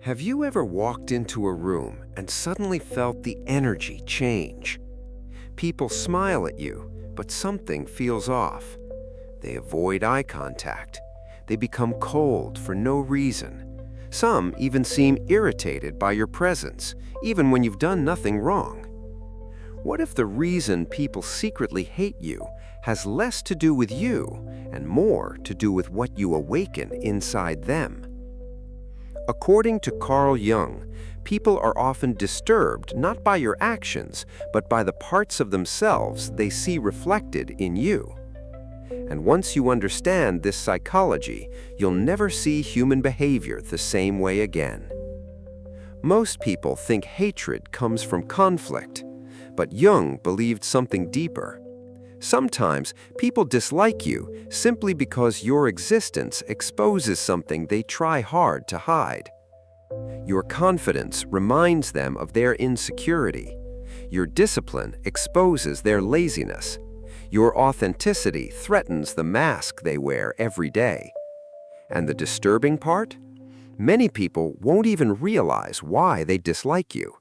Have you ever walked into a room and suddenly felt the energy change? People smile at you, but something feels off. They avoid eye contact. They become cold for no reason. Some even seem irritated by your presence, even when you've done nothing wrong. What if the reason people secretly hate you has less to do with you and more to do with what you awaken inside them? According to Carl Jung, people are often disturbed not by your actions, but by the parts of themselves they see reflected in you. And once you understand this psychology, you'll never see human behavior the same way again. Most people think hatred comes from conflict, but Jung believed something deeper. Sometimes people dislike you simply because your existence exposes something they try hard to hide. Your confidence reminds them of their insecurity. Your discipline exposes their laziness. Your authenticity threatens the mask they wear every day. And the disturbing part? Many people won't even realize why they dislike you.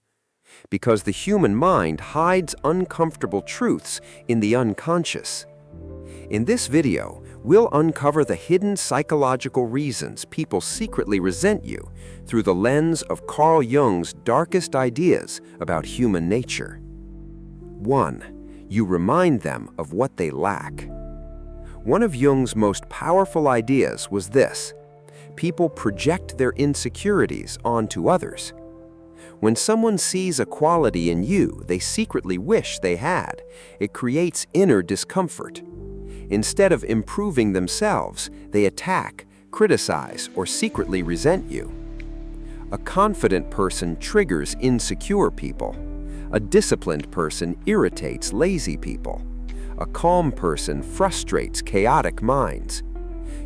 Because the human mind hides uncomfortable truths in the unconscious. In this video, we'll uncover the hidden psychological reasons people secretly resent you through the lens of Carl Jung's darkest ideas about human nature. 1. You remind them of what they lack. One of Jung's most powerful ideas was this: people project their insecurities onto others. When someone sees a quality in you they secretly wish they had, it creates inner discomfort. Instead of improving themselves, they attack, criticize, or secretly resent you. A confident person triggers insecure people. A disciplined person irritates lazy people. A calm person frustrates chaotic minds.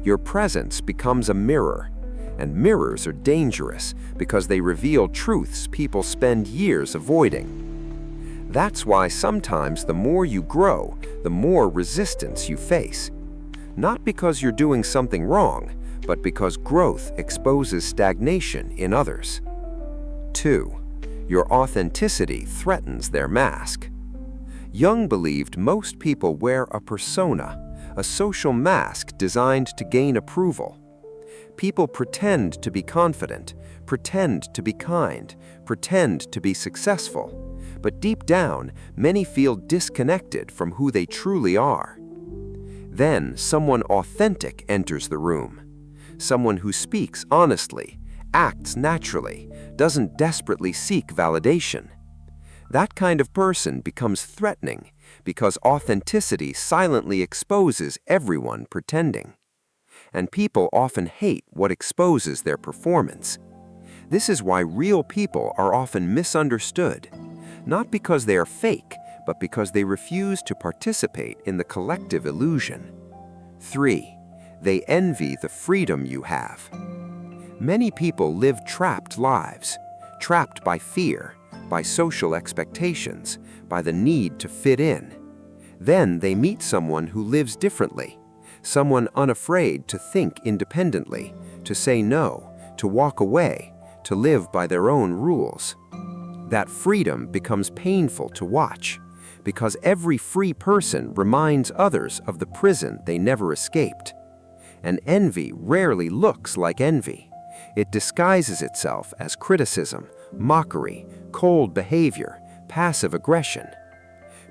Your presence becomes a mirror. And mirrors are dangerous because they reveal truths people spend years avoiding. That's why sometimes the more you grow, the more resistance you face. Not because you're doing something wrong, but because growth exposes stagnation in others. 2. Your authenticity threatens their mask. Jung believed most people wear a persona, a social mask designed to gain approval. People pretend to be confident, pretend to be kind, pretend to be successful, but deep down, many feel disconnected from who they truly are. Then someone authentic enters the room. Someone who speaks honestly, acts naturally, doesn't desperately seek validation. That kind of person becomes threatening because authenticity silently exposes everyone pretending. And people often hate what exposes their performance. This is why real people are often misunderstood, not because they are fake, but because they refuse to participate in the collective illusion. 3. They envy the freedom you have. Many people live trapped lives, trapped by fear, by social expectations, by the need to fit in. Then they meet someone who lives differently. Someone unafraid to think independently, to say no, to walk away, to live by their own rules. That freedom becomes painful to watch, because every free person reminds others of the prison they never escaped. And envy rarely looks like envy. It disguises itself as criticism, mockery, cold behavior, passive aggression.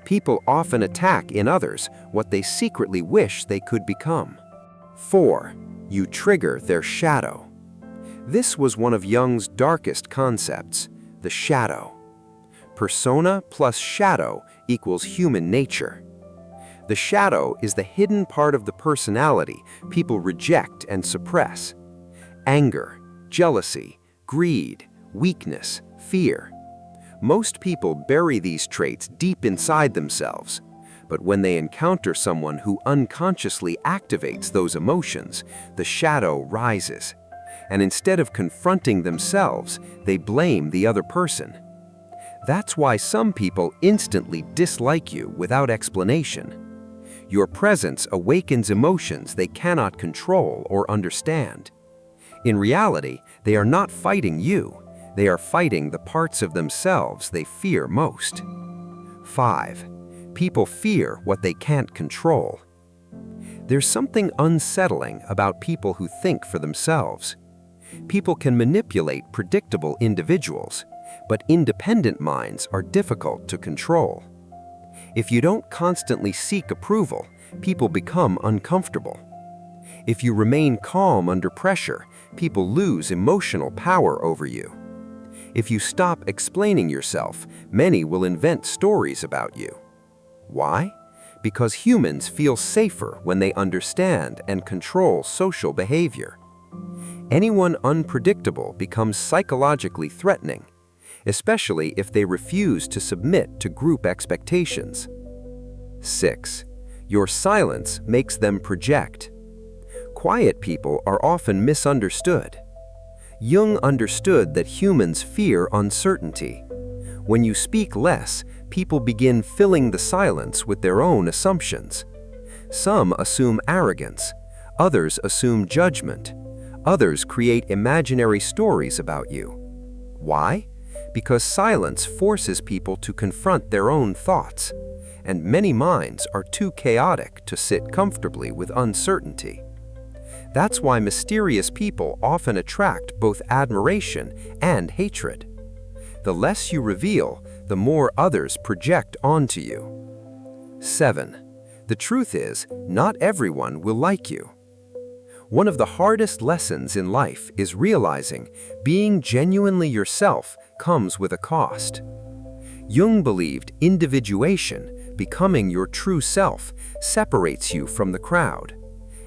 People often attack in others what they secretly wish they could become. 4. You trigger their shadow. This was one of Jung's darkest concepts, the shadow. Persona plus shadow equals human nature. The shadow is the hidden part of the personality people reject and suppress. Anger, jealousy, greed, weakness, fear. Most people bury these traits deep inside themselves, but when they encounter someone who unconsciously activates those emotions, the shadow rises. And instead of confronting themselves, they blame the other person. That's why some people instantly dislike you without explanation. Your presence awakens emotions they cannot control or understand. In reality, they are not fighting you. They are fighting the parts of themselves they fear most. 5. People fear what they can't control. There's something unsettling about people who think for themselves. People can manipulate predictable individuals, but independent minds are difficult to control. If you don't constantly seek approval, people become uncomfortable. If you remain calm under pressure, people lose emotional power over you. If you stop explaining yourself, many will invent stories about you. Why? Because humans feel safer when they understand and control social behavior. Anyone unpredictable becomes psychologically threatening, especially if they refuse to submit to group expectations. 6. Your silence makes them project. Quiet people are often misunderstood. Jung understood that humans fear uncertainty. When you speak less, people begin filling the silence with their own assumptions. Some assume arrogance, others assume judgment, others create imaginary stories about you. Why? Because silence forces people to confront their own thoughts, and many minds are too chaotic to sit comfortably with uncertainty. That's why mysterious people often attract both admiration and hatred. The less you reveal, the more others project onto you. 7. The truth is, not everyone will like you. One of the hardest lessons in life is realizing being genuinely yourself comes with a cost. Jung believed individuation, becoming your true self, separates you from the crowd.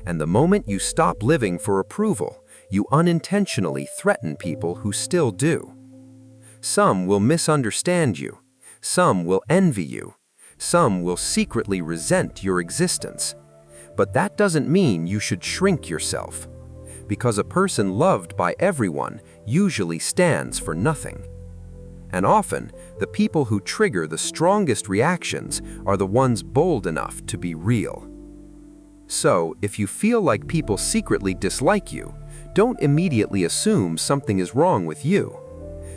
And the moment you stop living for approval, you unintentionally threaten people who still do. Some will misunderstand you, some will envy you, some will secretly resent your existence. But that doesn't mean you should shrink yourself, because a person loved by everyone usually stands for nothing. And often, the people who trigger the strongest reactions are the ones bold enough to be real. So, if you feel like people secretly dislike you, don't immediately assume something is wrong with you.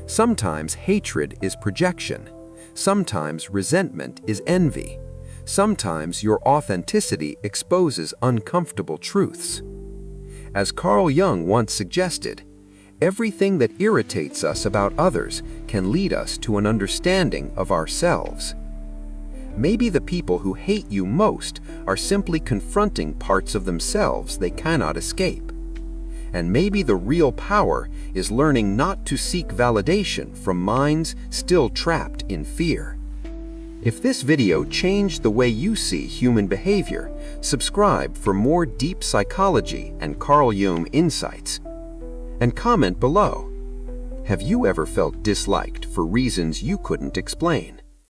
Sometimes hatred is projection. Sometimes resentment is envy. Sometimes your authenticity exposes uncomfortable truths. As Carl Jung once suggested, everything that irritates us about others can lead us to an understanding of ourselves. Maybe the people who hate you most are simply confronting parts of themselves they cannot escape. And maybe the real power is learning not to seek validation from minds still trapped in fear. If this video changed the way you see human behavior, subscribe for more deep psychology and Carl Jung insights. And comment below. Have you ever felt disliked for reasons you couldn't explain?